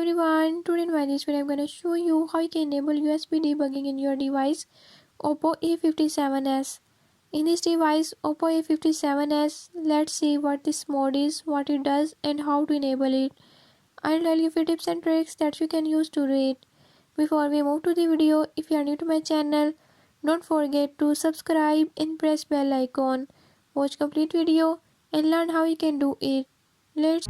everyone, today in my this video I'm going to show you how you can enable USB debugging in your device Oppo A57s. In this device Oppo A57s, let's see what this mode is, what it does and how to enable it. I'll tell you a few tips and tricks that you can use to do it. Before we move to the video, if you are new to my channel, don't forget to subscribe and press bell icon. Watch complete video and learn how you can do it. Let's